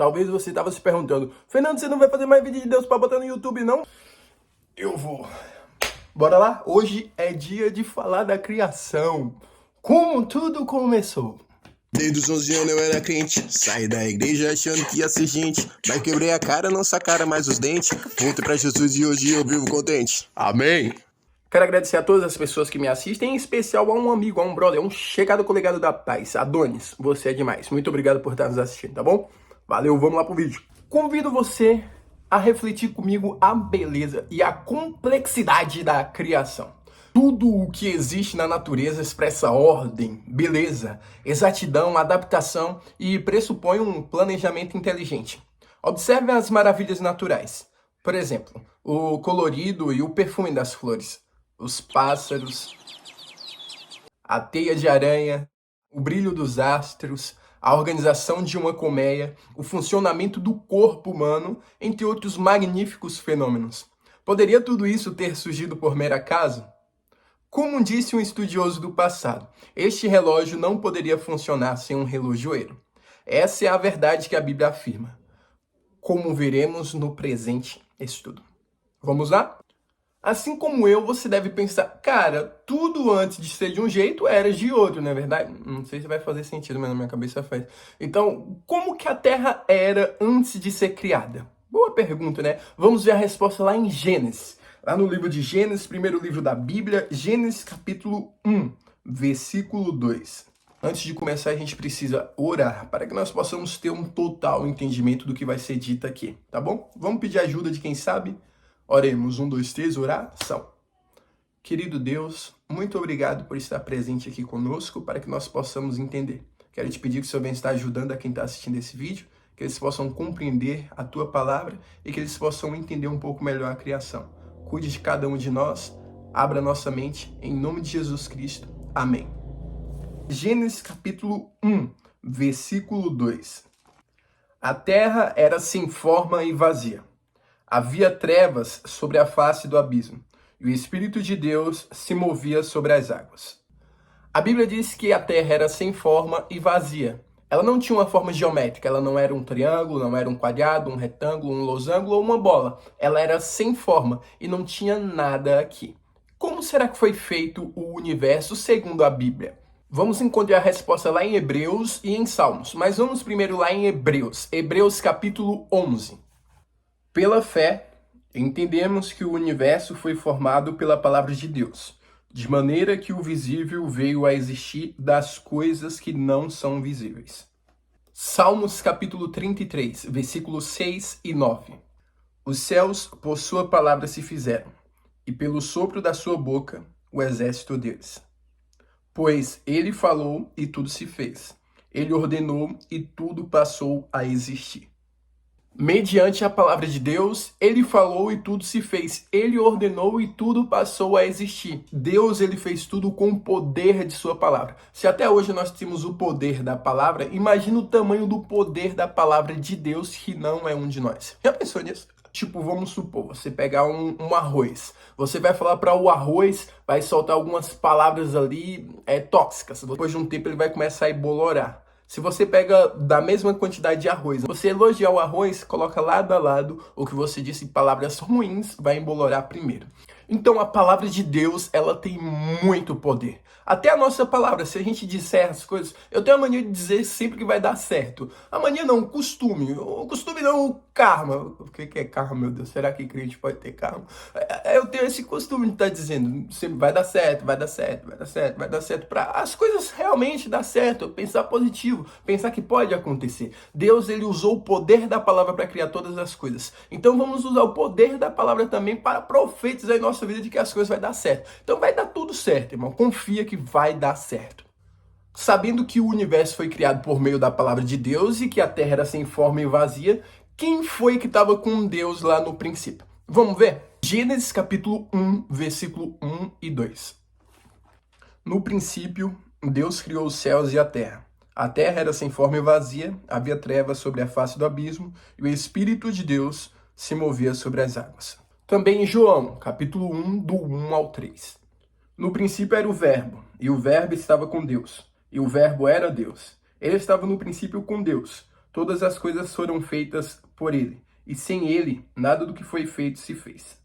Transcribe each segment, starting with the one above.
Talvez você estava se perguntando, Fernando, você não vai fazer mais vídeo de Deus para botar no YouTube, não? Eu vou. Bora lá? Hoje é dia de falar da criação. Como tudo começou. Desde os 11 anos eu era crente, saí da igreja achando que ia ser gente, mas quebrei a cara, não sacaram mais os dentes, voltei pra Jesus e hoje eu vivo contente. Amém! Quero agradecer a todas as pessoas que me assistem, em especial a um amigo, a um brother, a um chegado colegado da paz, Adonis. Você é demais. Muito obrigado por estar nos assistindo, tá bom? Valeu, vamos lá pro vídeo. Convido você a refletir comigo a beleza e a complexidade da criação. Tudo o que existe na natureza expressa ordem, beleza, exatidão, adaptação e pressupõe um planejamento inteligente. Observe as maravilhas naturais. Por exemplo, o colorido e o perfume das flores, os pássaros, a teia de aranha, o brilho dos astros, a organização de uma colmeia, o funcionamento do corpo humano, entre outros magníficos fenômenos. Poderia tudo isso ter surgido por mero acaso? Como disse um estudioso do passado, este relógio não poderia funcionar sem um relojoeiro. Essa é a verdade que a Bíblia afirma, como veremos no presente estudo. Vamos lá? Assim como eu, você deve pensar, cara, tudo antes de ser de um jeito era de outro, não é verdade? Não sei se vai fazer sentido, mas na minha cabeça faz. Então, como que a Terra era antes de ser criada? Boa pergunta, né? Vamos ver a resposta lá em Gênesis. Lá no livro de Gênesis, primeiro livro da Bíblia, Gênesis capítulo 1, versículo 2. Antes de começar, a gente precisa orar para que nós possamos ter um total entendimento do que vai ser dito aqui, tá bom? Vamos pedir ajuda de quem sabe? Oremos. 1, 2, 3, oração. Querido Deus, muito obrigado por estar presente aqui conosco para que nós possamos entender. Quero te pedir que o Senhor venha estar ajudando a quem está assistindo esse vídeo, que eles possam compreender a Tua palavra e que eles possam entender um pouco melhor a criação. Cuide de cada um de nós, abra nossa mente, em nome de Jesus Cristo. Amém. Gênesis capítulo 1, versículo 2. A terra era sem forma e vazia. Havia trevas sobre a face do abismo, e o Espírito de Deus se movia sobre as águas. A Bíblia diz que a terra era sem forma e vazia. Ela não tinha uma forma geométrica, ela não era um triângulo, não era um quadrado, um retângulo, um losango ou uma bola. Ela era sem forma e não tinha nada aqui. Como será que foi feito o universo segundo a Bíblia? Vamos encontrar a resposta lá em Hebreus e em Salmos, mas vamos primeiro lá em Hebreus. Hebreus capítulo 11. Pela fé, entendemos que o universo foi formado pela palavra de Deus, de maneira que o visível veio a existir das coisas que não são visíveis. Salmos capítulo 33, versículos 6 e 9. Os céus por sua palavra se fizeram, e pelo sopro da sua boca o exército deles. Pois ele falou e tudo se fez. Ele ordenou e tudo passou a existir. Mediante a palavra de Deus, ele falou e tudo se fez. Ele ordenou e tudo passou a existir. Deus, ele fez tudo com o poder de sua palavra. Se até hoje nós temos o poder da palavra, imagina o tamanho do poder da palavra de Deus, que não é um de nós. Já pensou nisso? Tipo, vamos supor, você pegar um arroz. Você vai falar para o arroz, vai soltar algumas palavras ali tóxicas. Depois de um tempo ele vai começar a embolorar. Se você pega da mesma quantidade de arroz, você elogiar o arroz, coloca lado a lado o que você disse em palavras ruins, vai embolorar primeiro. Então a palavra de Deus, ela tem muito poder. Até a nossa palavra, se a gente disser as coisas, eu tenho a mania de dizer sempre que vai dar certo. A mania não, o costume. O costume não, o karma. O que é karma, meu Deus? Será que crente pode ter karma? Eu tenho esse costume de estar dizendo, sempre vai dar certo, vai dar certo, vai dar certo, vai dar certo. Para as coisas realmente dar certo, pensar positivo, pensar que pode acontecer. Deus, ele usou o poder da palavra para criar todas as coisas. Então vamos usar o poder da palavra também para profetizar em nossa vida de que as coisas vai dar certo. Então vai dar tudo certo, irmão. Confia que vai dar certo. Sabendo que o universo foi criado por meio da palavra de Deus e que a terra era sem forma e vazia, quem foi que estava com Deus lá no princípio? Vamos ver? Gênesis capítulo 1, versículo 1 e 2. No princípio, Deus criou os céus e a terra. A terra era sem forma e vazia, havia trevas sobre a face do abismo, e o Espírito de Deus se movia sobre as águas. Também em João, capítulo 1, do 1 ao 3. No princípio era o Verbo, e o Verbo estava com Deus, e o Verbo era Deus. Ele estava no princípio com Deus. Todas as coisas foram feitas por ele, e sem ele, nada do que foi feito se fez.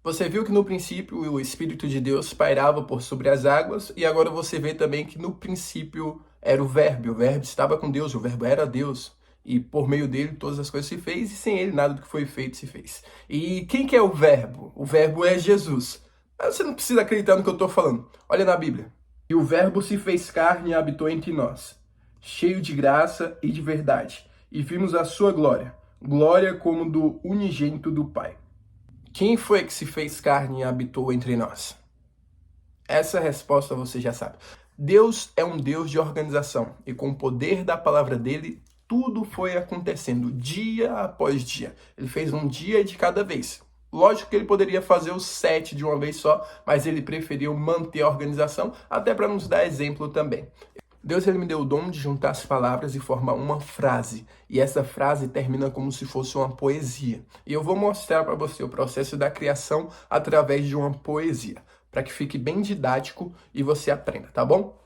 Você viu que no princípio o Espírito de Deus pairava por sobre as águas, e agora você vê também que no princípio era o Verbo estava com Deus, o Verbo era Deus, e por meio dele todas as coisas se fez, e sem ele nada do que foi feito se fez. E quem que é o Verbo? O Verbo é Jesus. Mas você não precisa acreditar no que eu estou falando. Olha na Bíblia. E o Verbo se fez carne e habitou entre nós, cheio de graça e de verdade, e vimos a sua glória, glória como do unigênito do Pai. Quem foi que se fez carne e habitou entre nós? Essa resposta você já sabe. Deus é um Deus de organização, e com o poder da palavra dele, tudo foi acontecendo dia após dia. Ele fez um dia de cada vez. Lógico que ele poderia fazer os 7 de uma vez só, mas ele preferiu manter a organização, até para nos dar exemplo também. Deus ele me deu o dom de juntar as palavras e formar uma frase. E essa frase termina como se fosse uma poesia. E eu vou mostrar para você o processo da criação através de uma poesia, para que fique bem didático e você aprenda, tá bom?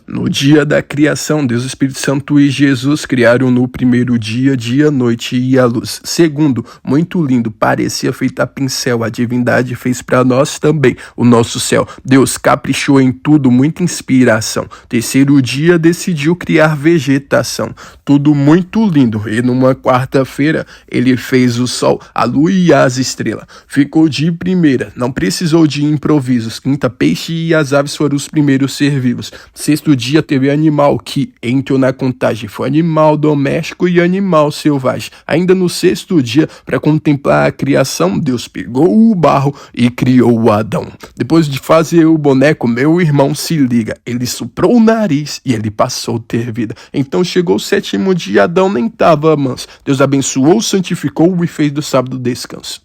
No dia da criação, Deus, Espírito Santo e Jesus criaram no primeiro dia, dia, noite e a luz. Segundo, muito lindo, parecia feito a pincel, a divindade fez para nós também o nosso céu. Deus caprichou em tudo, muita inspiração. Terceiro dia, decidiu criar vegetação. Tudo muito lindo, e numa quarta-feira, ele fez o sol, a lua e as estrelas. Ficou de primeira, não precisou de improvisos. Quinta, peixe e as aves foram os primeiros ser vivos. Sexto dia teve animal que entrou na contagem, foi animal doméstico e animal selvagem. Ainda no sexto dia, para contemplar a criação, Deus pegou o barro e criou o Adão. Depois de fazer o boneco, meu irmão, se liga, ele soprou o nariz e ele passou a ter vida. Então chegou o sétimo dia, Adão nem estava manso. Deus abençoou, santificou e fez do sábado descanso.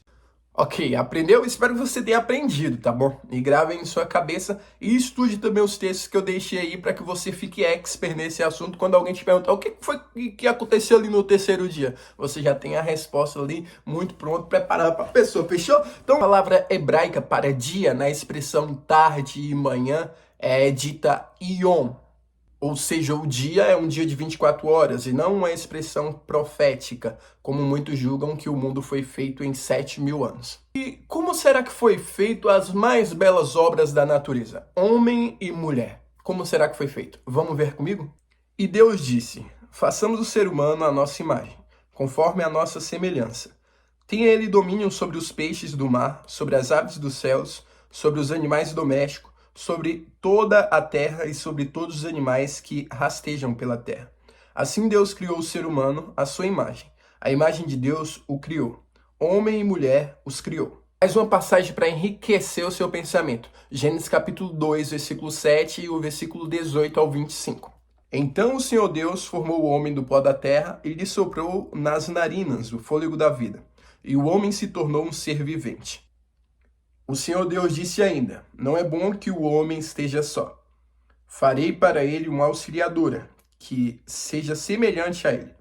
Ok, aprendeu? Espero que você tenha aprendido, tá bom? E grave em sua cabeça e estude também os textos que eu deixei aí para que você fique expert nesse assunto. Quando alguém te perguntar o que foi que aconteceu ali no terceiro dia, você já tem a resposta ali muito pronto, preparada para a pessoa, fechou? Então, a palavra hebraica para dia, na expressão tarde e manhã, é dita yom. Ou seja, o dia é um dia de 24 horas e não uma expressão profética, como muitos julgam que o mundo foi feito em 7.000 anos. E como será que foi feito as mais belas obras da natureza? Homem e mulher. Como será que foi feito? Vamos ver comigo? E Deus disse, façamos o ser humano à nossa imagem, conforme a nossa semelhança. Tenha ele domínio sobre os peixes do mar, sobre as aves dos céus, sobre os animais domésticos, sobre toda a terra e sobre todos os animais que rastejam pela terra. Assim Deus criou o ser humano à sua imagem. A imagem de Deus o criou. Homem e mulher os criou. Mais uma passagem para enriquecer o seu pensamento. Gênesis capítulo 2, versículo 7 e o versículo 18 ao 25. Então o Senhor Deus formou o homem do pó da terra e lhe soprou nas narinas o fôlego da vida. E o homem se tornou um ser vivente. O Senhor Deus disse ainda, não é bom que o homem esteja só. Farei para ele uma auxiliadora, que seja semelhante a ele.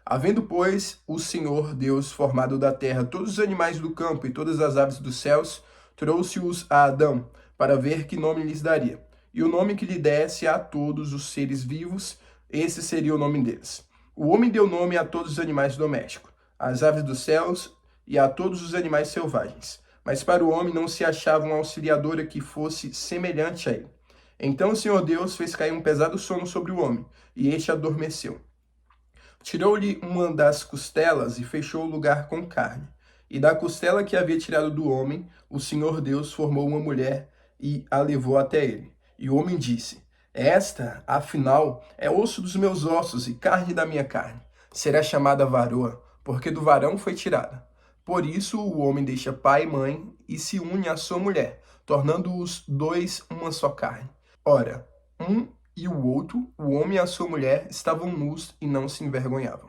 Havendo, pois, o Senhor Deus formado da terra todos os animais do campo e todas as aves dos céus, trouxe-os a Adão, para ver que nome lhes daria. E o nome que lhe desse a todos os seres vivos, esse seria o nome deles. O homem deu nome a todos os animais domésticos, às aves dos céus e a todos os animais selvagens. Mas para o homem não se achava uma auxiliadora que fosse semelhante a ele. Então o Senhor Deus fez cair um pesado sono sobre o homem, e este adormeceu. Tirou-lhe uma das costelas e fechou o lugar com carne. E da costela que havia tirado do homem, o Senhor Deus formou uma mulher e a levou até ele. E o homem disse, esta, afinal, é osso dos meus ossos e carne da minha carne. Será chamada varoa, porque do varão foi tirada. Por isso o homem deixa pai e mãe e se une à sua mulher, tornando os dois uma só carne. Ora, um e o outro, o homem e a sua mulher, estavam nus e não se envergonhavam.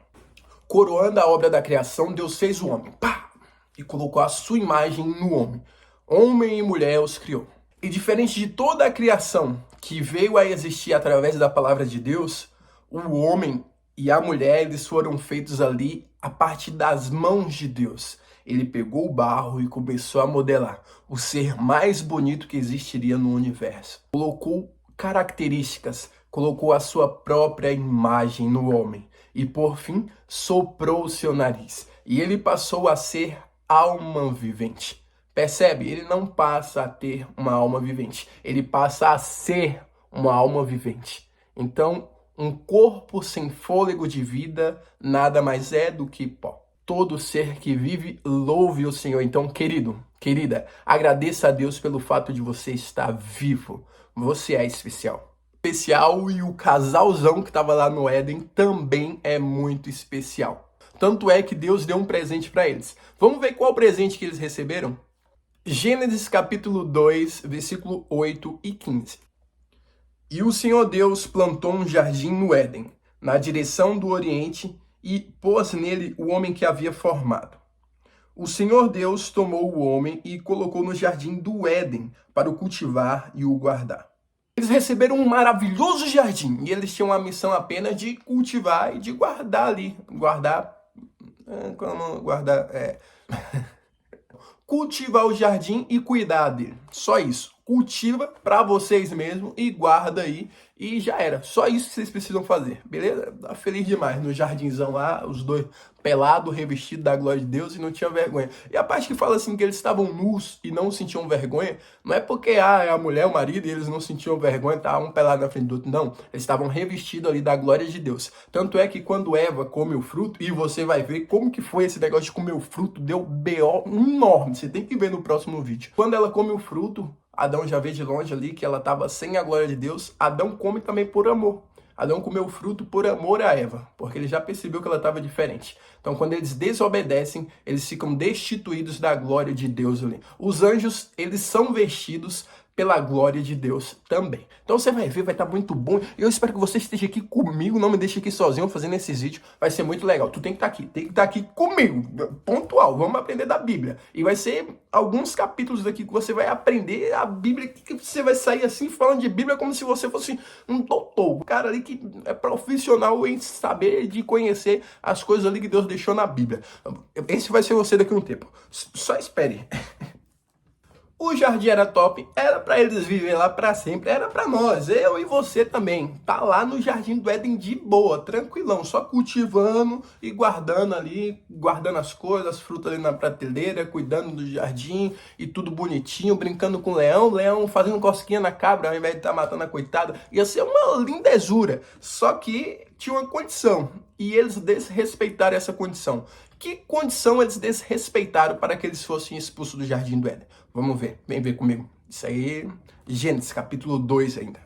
Coroando a obra da criação, Deus fez o homem, pá, e colocou a sua imagem no homem. Homem e mulher os criou. E diferente de toda a criação que veio a existir através da palavra de Deus, o homem e a mulher, eles foram feitos ali a partir das mãos de Deus. Ele pegou o barro e começou a modelar o ser mais bonito que existiria no universo. Colocou características, colocou a sua própria imagem no homem. e por fim soprou o seu nariz, e ele passou a ser alma vivente. Percebe? Ele não passa a ter uma alma vivente, ele passa a ser uma alma vivente. Então, um corpo sem fôlego de vida nada mais é do que pó. Todo ser que vive, louve o Senhor. Então, querido, querida, agradeça a Deus pelo fato de você estar vivo. Você é especial. Especial, e o casalzão que estava lá no Éden também é muito especial. Tanto é que Deus deu um presente para eles. Vamos ver qual presente que eles receberam? Gênesis capítulo 2, versículo 8 e 15. E o Senhor Deus plantou um jardim no Éden, na direção do Oriente, e pôs nele o homem que havia formado. O Senhor Deus tomou o homem e colocou no jardim do Éden para o cultivar e o guardar. Eles receberam um maravilhoso jardim e eles tinham a missão apenas de cultivar e de guardar ali. Cultivar o jardim e cuidar dele. Só isso. Cultiva para vocês mesmos e guarda aí. E já era. Só isso que vocês precisam fazer. Beleza? Tá feliz demais. No jardinzão lá, os dois pelados, revestidos da glória de Deus e não tinha vergonha. E a parte que fala assim que eles estavam nus e não sentiam vergonha, não é porque é a mulher, o marido, e eles não sentiam vergonha, tá um pelado na frente do outro. Não. Eles estavam revestidos ali da glória de Deus. Tanto é que quando Eva come o fruto, e você vai ver como que foi esse negócio de comer o fruto, deu BO enorme. Você tem que ver no próximo vídeo. Quando ela come o fruto, Adão já vê de longe ali que ela estava sem a glória de Deus. Adão come também por amor. Adão comeu o fruto por amor a Eva, porque ele já percebeu que ela estava diferente. Então, quando eles desobedecem, eles ficam destituídos da glória de Deus ali. Os anjos, eles são vestidos pela glória de Deus também. Então você vai ver, vai estar muito bom. Eu espero que você esteja aqui comigo, não me deixe aqui sozinho fazendo esses vídeos. Vai ser muito legal. Tu tem que estar aqui comigo, pontual. Vamos aprender da Bíblia. E vai ser alguns capítulos aqui que você vai aprender a Bíblia, que você vai sair assim falando de Bíblia como se você fosse um doutor. Um cara ali que é profissional em saber, de conhecer as coisas ali que Deus deixou na Bíblia. Esse vai ser você daqui a um tempo. Só espere. O jardim era top, era para eles viverem lá para sempre, era para nós, eu e você também. Tá lá no jardim do Éden de boa, tranquilão, só cultivando e guardando ali, guardando as coisas, as frutas ali na prateleira, cuidando do jardim e tudo bonitinho, brincando com o leão fazendo cosquinha na cabra ao invés de estar matando a coitada. Ia ser uma lindezura, só que tinha uma condição e eles desrespeitaram essa condição. Que condição eles desrespeitaram para que eles fossem expulsos do jardim do Éden? Vamos ver, vem ver comigo. Isso aí, Gênesis capítulo 2 ainda.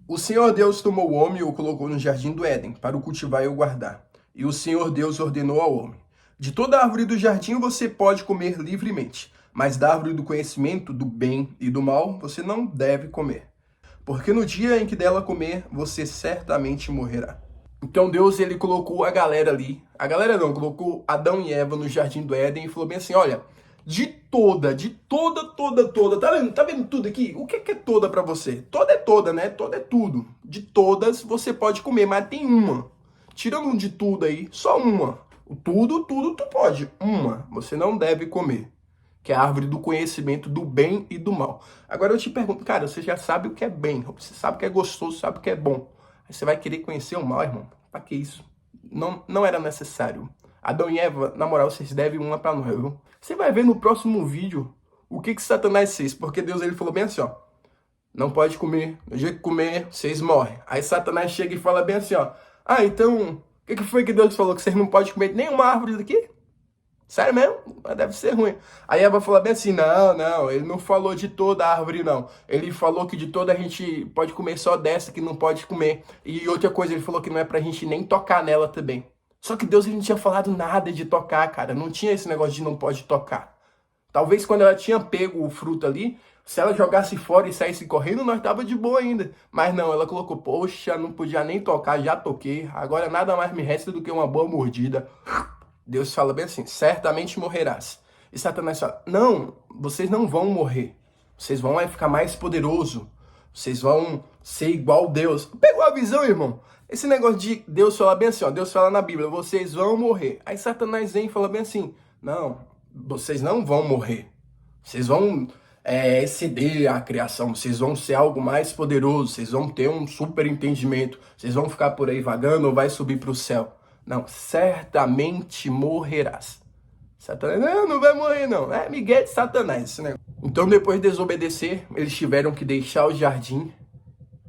O Senhor Deus tomou o homem e o colocou no jardim do Éden, para o cultivar e o guardar. E o Senhor Deus ordenou ao homem: de toda árvore do jardim você pode comer livremente, mas da árvore do conhecimento do bem e do mal você não deve comer. Porque no dia em que dela comer, você certamente morrerá. Então Deus, ele colocou a galera ali, colocou Adão e Eva no jardim do Éden e falou bem assim: olha, de toda, tá vendo tudo aqui? O que é toda pra você? Toda é toda, né? Toda é tudo. De todas você pode comer, mas tem uma. Tirando um de tudo aí, só uma. O tudo tu pode. Uma, você não deve comer. Que é a árvore do conhecimento do bem e do mal. Agora eu te pergunto, cara, você já sabe o que é bem, você sabe o que é gostoso, sabe o que é bom. Aí você vai querer conhecer o mal, irmão? Pra que isso? Não era necessário. Adão e Eva, na moral, vocês devem uma pra nós, viu? Você vai ver no próximo vídeo o que Satanás fez. Porque Deus, ele falou bem assim, ó: não pode comer, no jeito que comer, vocês morrem. Aí Satanás chega e fala bem assim, ó: ah, então, o que foi que Deus falou? Que vocês não podem comer nenhuma árvore daqui? Sério mesmo? Deve ser ruim. Aí Eva falou bem assim: não, ele não falou de toda a árvore, não. Ele falou que de toda a gente pode comer só dessa que não pode comer. E outra coisa, ele falou que não é pra gente nem tocar nela também. Só que Deus, ele não tinha falado nada de tocar, cara. Não tinha esse negócio de não pode tocar. Talvez quando ela tinha pego o fruto ali, se ela jogasse fora e saísse correndo, nós tava de boa ainda. Mas não, ela colocou: poxa, não podia nem tocar, já toquei. Agora nada mais me resta do que uma boa mordida. Deus fala bem assim: certamente morrerás. E Satanás fala: não, vocês não vão morrer. Vocês vão ficar mais poderoso. Vocês vão ser igual Deus. Pegou a visão, irmão? Esse negócio de Deus falar bem assim, ó, Deus fala na Bíblia: vocês vão morrer. Aí Satanás vem e fala bem assim: não, vocês não vão morrer. Vocês vão exceder a criação, vocês vão ser algo mais poderoso, vocês vão ter um super entendimento, vocês vão ficar por aí vagando ou vai subir para o céu. Não, certamente morrerás. Satanás, não vai morrer não. É Miguel de Satanás esse negócio. Então, depois de desobedecer, eles tiveram que deixar o jardim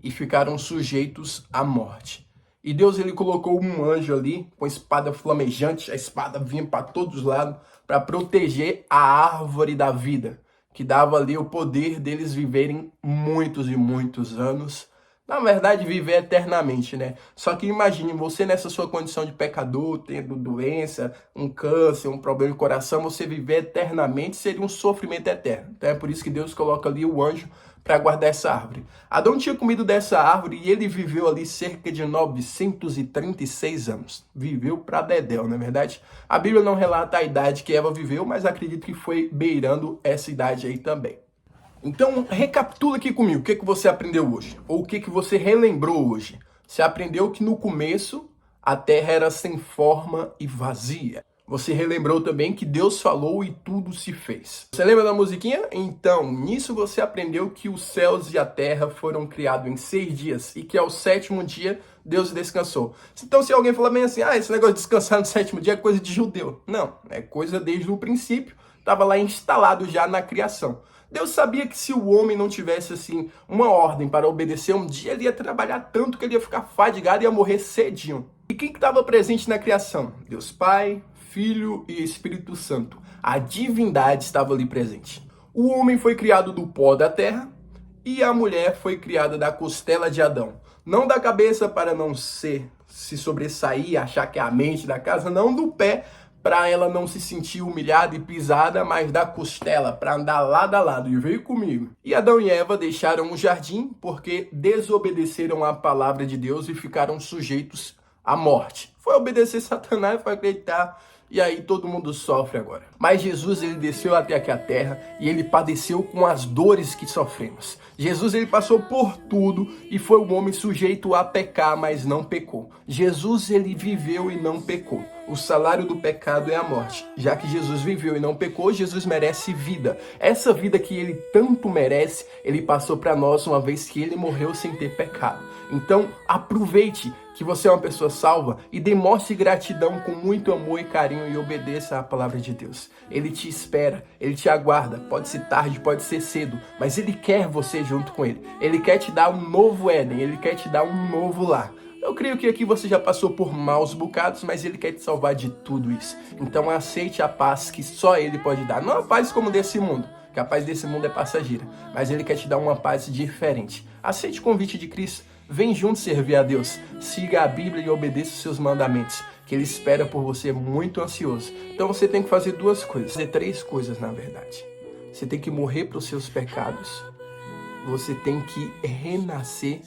e ficaram sujeitos à morte. E Deus, ele colocou um anjo ali com espada flamejante, a espada vinha para todos os lados para proteger a árvore da vida, que dava ali o poder deles viverem muitos e muitos anos. Na verdade, viver eternamente, né? Só que imagine você nessa sua condição de pecador, tendo doença, um câncer, um problema de coração, você viver eternamente seria um sofrimento eterno. Então é por isso que Deus coloca ali o anjo para guardar essa árvore. Adão tinha comido dessa árvore e ele viveu ali cerca de 936 anos. Viveu para dedéu, não é verdade? A Bíblia não relata a idade que Eva viveu, mas acredito que foi beirando essa idade aí também. Então, recapitula aqui comigo o que você aprendeu hoje, ou o que você relembrou hoje. Você aprendeu que no começo a terra era sem forma e vazia. Você relembrou também que Deus falou e tudo se fez. Você lembra da musiquinha? Então, nisso você aprendeu que os céus e a terra foram criados em 6 dias e que ao 7º dia Deus descansou. Então, se alguém falar bem assim, esse negócio de descansar no 7º dia é coisa de judeu. Não, é coisa desde o princípio, estava lá instalado já na criação. Deus sabia que se o homem não tivesse, assim, uma ordem para obedecer, um dia ele ia trabalhar tanto que ele ia ficar fadigado e ia morrer cedinho. E quem que estava presente na criação? Deus Pai, Filho e Espírito Santo. A divindade estava ali presente. O homem foi criado do pó da terra e a mulher foi criada da costela de Adão. Não da cabeça para não se sobressair, achar que é a mente da casa, não do pé, para ela não se sentir humilhada e pisada, mas da costela, para andar lado a lado. E veio comigo. E Adão e Eva deixaram o jardim porque desobedeceram à palavra de Deus e ficaram sujeitos à morte. Foi obedecer Satanás, foi acreditar, e aí todo mundo sofre agora. Mas Jesus, ele desceu até aqui a terra e ele padeceu com as dores que sofremos. Jesus, ele passou por tudo e foi um homem sujeito a pecar, mas não pecou. Jesus, ele viveu e não pecou. O salário do pecado é a morte. Já que Jesus viveu e não pecou, Jesus merece vida. Essa vida que ele tanto merece, ele passou para nós uma vez que ele morreu sem ter pecado. Então, aproveite que você é uma pessoa salva e demonstre gratidão com muito amor e carinho e obedeça à palavra de Deus. Ele te espera, ele te aguarda. Pode ser tarde, pode ser cedo, mas ele quer você junto com ele. Ele quer te dar um novo Éden, ele quer te dar um novo lar. Eu creio que aqui você já passou por maus bocados, mas ele quer te salvar de tudo isso. Então aceite a paz que só ele pode dar. Não a paz como desse mundo, que a paz desse mundo é passageira, mas ele quer te dar uma paz diferente. Aceite o convite de Cristo, vem junto servir a Deus, siga a Bíblia e obedeça os seus mandamentos, que ele espera por você muito ansioso. Então você tem que fazer 2 coisas, fazer 3 coisas na verdade. Você tem que morrer para os seus pecados, você tem que renascer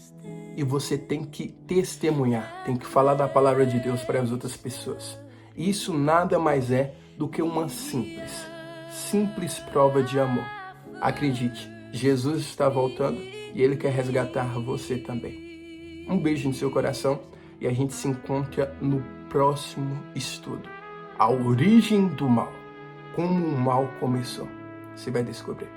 e você tem que testemunhar, tem que falar da palavra de Deus para as outras pessoas. Isso nada mais é do que uma simples prova de amor. Acredite, Jesus está voltando e ele quer resgatar você também. Um beijo no seu coração e a gente se encontra no próximo estudo. A origem do mal. Como o mal começou. Você vai descobrir.